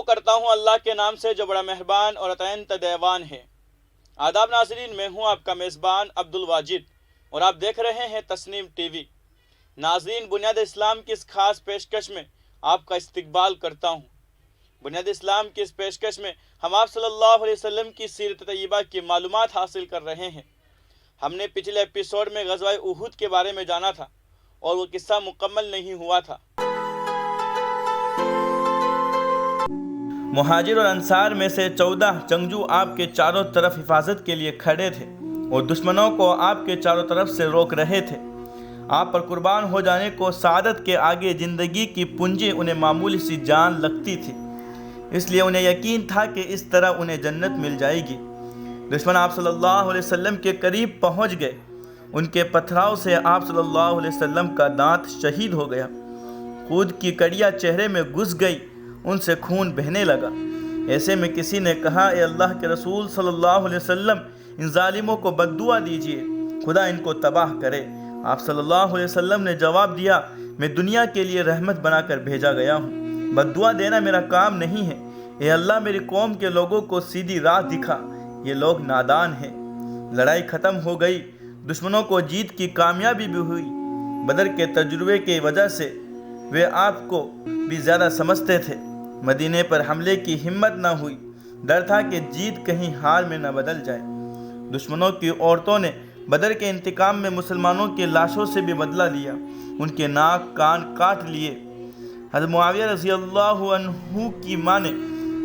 کرتا ہوں اللہ کے نام سے جو بڑا مہربان اور عطاء دیوان ہے۔ آداب ناظرین، میں ہوں آپ کا میزبان عبد الواجد اور آپ دیکھ رہے ہیں تسنیم ٹی وی۔ ناظرین، بنیاد اسلام کی اس خاص پیشکش میں آپ کا استقبال کرتا ہوں۔ بنیاد اسلام کی اس پیشکش میں ہم آپ صلی اللہ علیہ وسلم کی سیرت طیبہ کی معلومات حاصل کر رہے ہیں۔ ہم نے پچھلے ایپیسوڈ میں غزوہ احد کے بارے میں جانا تھا اور وہ قصہ مکمل نہیں ہوا تھا۔ مہاجر اور انصار میں سے 14 جنگجو آپ کے چاروں طرف حفاظت کے لیے کھڑے تھے اور دشمنوں کو آپ کے چاروں طرف سے روک رہے تھے۔ آپ پر قربان ہو جانے کو سعادت کے آگے زندگی کی پونجی انہیں معمولی سی جان لگتی تھی، اس لیے انہیں یقین تھا کہ اس طرح انہیں جنت مل جائے گی۔ دشمن آپ صلی اللہ علیہ وسلم کے قریب پہنچ گئے۔ ان کے پتھراؤ سے آپ صلی اللہ علیہ وسلم کا دانت شہید ہو گیا، خود کی کڑیاں چہرے میں گھس گئی، ان سے خون بہنے لگا۔ ایسے میں کسی نے کہا، اے اللہ کے رسول صلی اللہ علیہ وسلم، ان ظالموں کو بد دعا دیجیے، خدا ان کو تباہ کرے۔ آپ صلی اللہ علیہ وسلم نے جواب دیا، میں دنیا کے لیے رحمت بنا کر بھیجا گیا ہوں، بد دعا دینا میرا کام نہیں ہے۔ اے اللہ، میری قوم کے لوگوں کو سیدھی راہ دکھا، یہ لوگ نادان ہیں۔ لڑائی ختم ہو گئی، دشمنوں کو جیت کی کامیابی بھی ہوئی۔ بدر کے تجربے کی وجہ سے وہ آپ کو بھی زیادہ سمجھتے تھے۔ مدینے پر حملے کی ہمت نہ ہوئی، ڈر تھا کہ جیت کہیں ہار میں نہ بدل جائے۔ دشمنوں کی عورتوں نے بدر کے انتقام میں مسلمانوں کی لاشوں سے بھی بدلہ لیا، ان کے ناک کان کاٹ لیے۔ حضرت معاویہ رضی اللہ عنہ کی ماں نے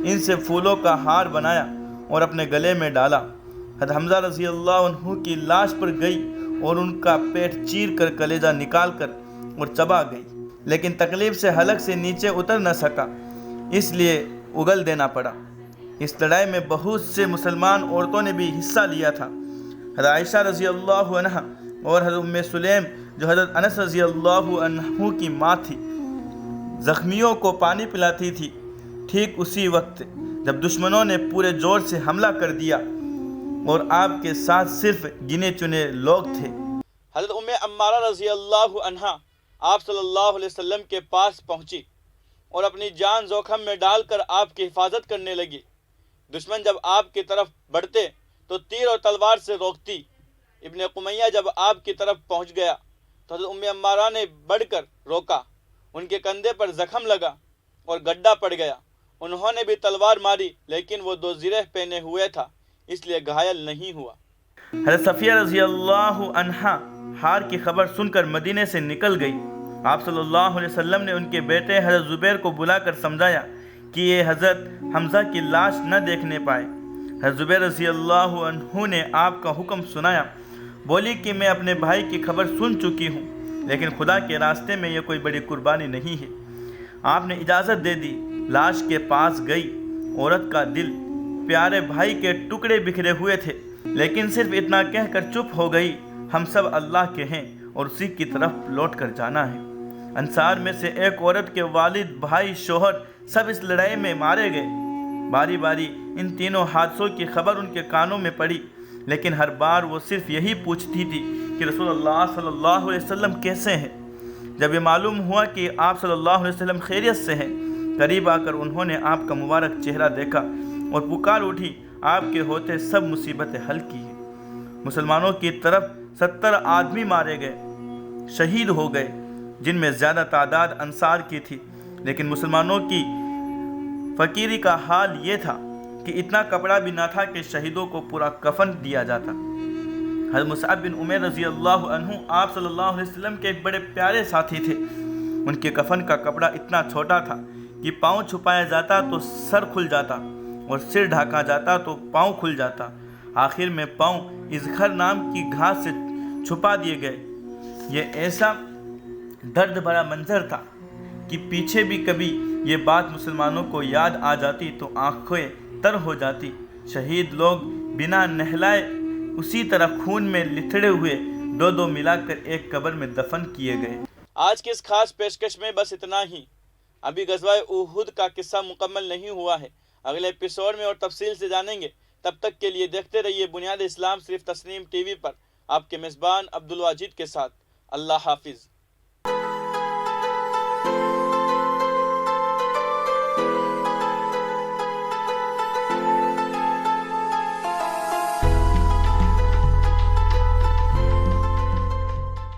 ان سے پھولوں کا ہار بنایا اور اپنے گلے میں ڈالا۔ حضرت حمزہ رضی اللہ عنہ کی لاش پر گئی اور ان کا پیٹ چیر کر کلیجہ نکال کر اور چبا گئی، لیکن تکلیف سے حلق سے نیچے اتر نہ سکا، اس لیے اگل دینا پڑا۔ اس لڑائی میں بہت سے مسلمان عورتوں نے بھی حصہ لیا تھا۔ حضرت عائشہ رضی اللہ عنہ اور حضرت ام سلیم جو حضرت انس رضی اللہ عنہ کی ماں تھی، زخمیوں کو پانی پلاتی تھی۔ ٹھیک اسی وقت جب دشمنوں نے پورے زور سے حملہ کر دیا اور آپ کے ساتھ صرف گنے چنے لوگ تھے، حضرت ام عمارہ رضی اللہ عنہ آپ صلی اللہ علیہ وسلم کے پاس پہنچی اور اپنی جان زوخم میں ڈال کر آپ کی حفاظت کرنے لگی۔ دشمن جب آپ کی طرف بڑھتے تو تیر اور تلوار سے روکتی۔ ابن قمیہ جب آپ کی طرف پہنچ گیا تو حضرت ام عمارہ نے بڑھ کر روکا، ان کے کندھے پر زخم لگا اور گڈھا پڑ گیا۔ انہوں نے بھی تلوار ماری، لیکن وہ 2 زرہ پہنے ہوئے تھا، اس لیے گھائل نہیں ہوا۔ حضرت صفیہ رضی اللہ عنہا ہار کی خبر سن کر مدینے سے نکل گئی۔ آپ صلی اللہ علیہ وسلم نے ان کے بیٹے حضرت زبیر کو بلا کر سمجھایا کہ یہ حضرت حمزہ کی لاش نہ دیکھنے پائے۔ حضرت زبیر رضی اللہ عنہ نے آپ کا حکم سنایا، بولی کہ میں اپنے بھائی کی خبر سن چکی ہوں، لیکن خدا کے راستے میں یہ کوئی بڑی قربانی نہیں ہے۔ آپ نے اجازت دے دی، لاش کے پاس گئی۔ عورت کا دل، پیارے بھائی کے ٹکڑے بکھرے ہوئے تھے، لیکن صرف اتنا کہہ کر چپ ہو گئی، ہم سب اللہ کے ہیں اور اسی کی طرف لوٹ کر جانا ہے۔ انصار میں سے ایک عورت کے والد، بھائی، شوہر سب اس لڑائی میں مارے گئے۔ باری باری ان تینوں حادثوں کی خبر ان کے کانوں میں پڑی، لیکن ہر بار وہ صرف یہی پوچھتی تھی کہ رسول اللہ صلی اللہ علیہ وسلم کیسے ہیں؟ جب یہ معلوم ہوا کہ آپ صلی اللہ علیہ وسلم خیریت سے ہیں، قریب آ کر انہوں نے آپ کا مبارک چہرہ دیکھا اور پکار اٹھی، آپ کے ہوتے سب مصیبتیں حل کی ہیں۔ مسلمانوں کی طرف 70 آدمی مارے گئے، شہید ہو گئے، جن میں زیادہ تعداد انصار کی تھی، لیکن مسلمانوں کی فقیری کا حال یہ تھا کہ اتنا کپڑا بھی نہ تھا کہ شہیدوں کو پورا کفن دیا جاتا۔ حضرت مصعب بن عمیر رضی اللہ عنہ آپ صلی اللہ علیہ وسلم کے ایک بڑے پیارے ساتھی تھے۔ ان کے کفن کا کپڑا اتنا چھوٹا تھا کہ پاؤں چھپایا جاتا تو سر کھل جاتا اور سر ڈھانکا جاتا تو پاؤں کھل جاتا۔ آخر میں پاؤں اذخر نام کی گھاس سے چھپا دیے گئے۔ یہ ایسا درد بھرا منظر تھا کہ پیچھے بھی کبھی یہ بات مسلمانوں کو یاد آ جاتی تو آنکھیں تر ہو جاتی۔ شہید لوگ بنا نہلائے اسی طرح خون میں لتھڑے ہوئے 2 ملا کر ایک قبر میں دفن کیے گئے۔ آج کی اس خاص پیشکش میں بس اتنا ہی۔ ابھی غزوہ احد کا قصہ مکمل نہیں ہوا ہے، اگلے ایپیسوڈ میں اور تفصیل سے جانیں گے۔ تب تک کے لیے دیکھتے رہیے بنیاد اسلام صرف تسنیم ٹی وی پر، آپ کے میزبان عبد الواجد کے ساتھ۔ اللہ حافظ۔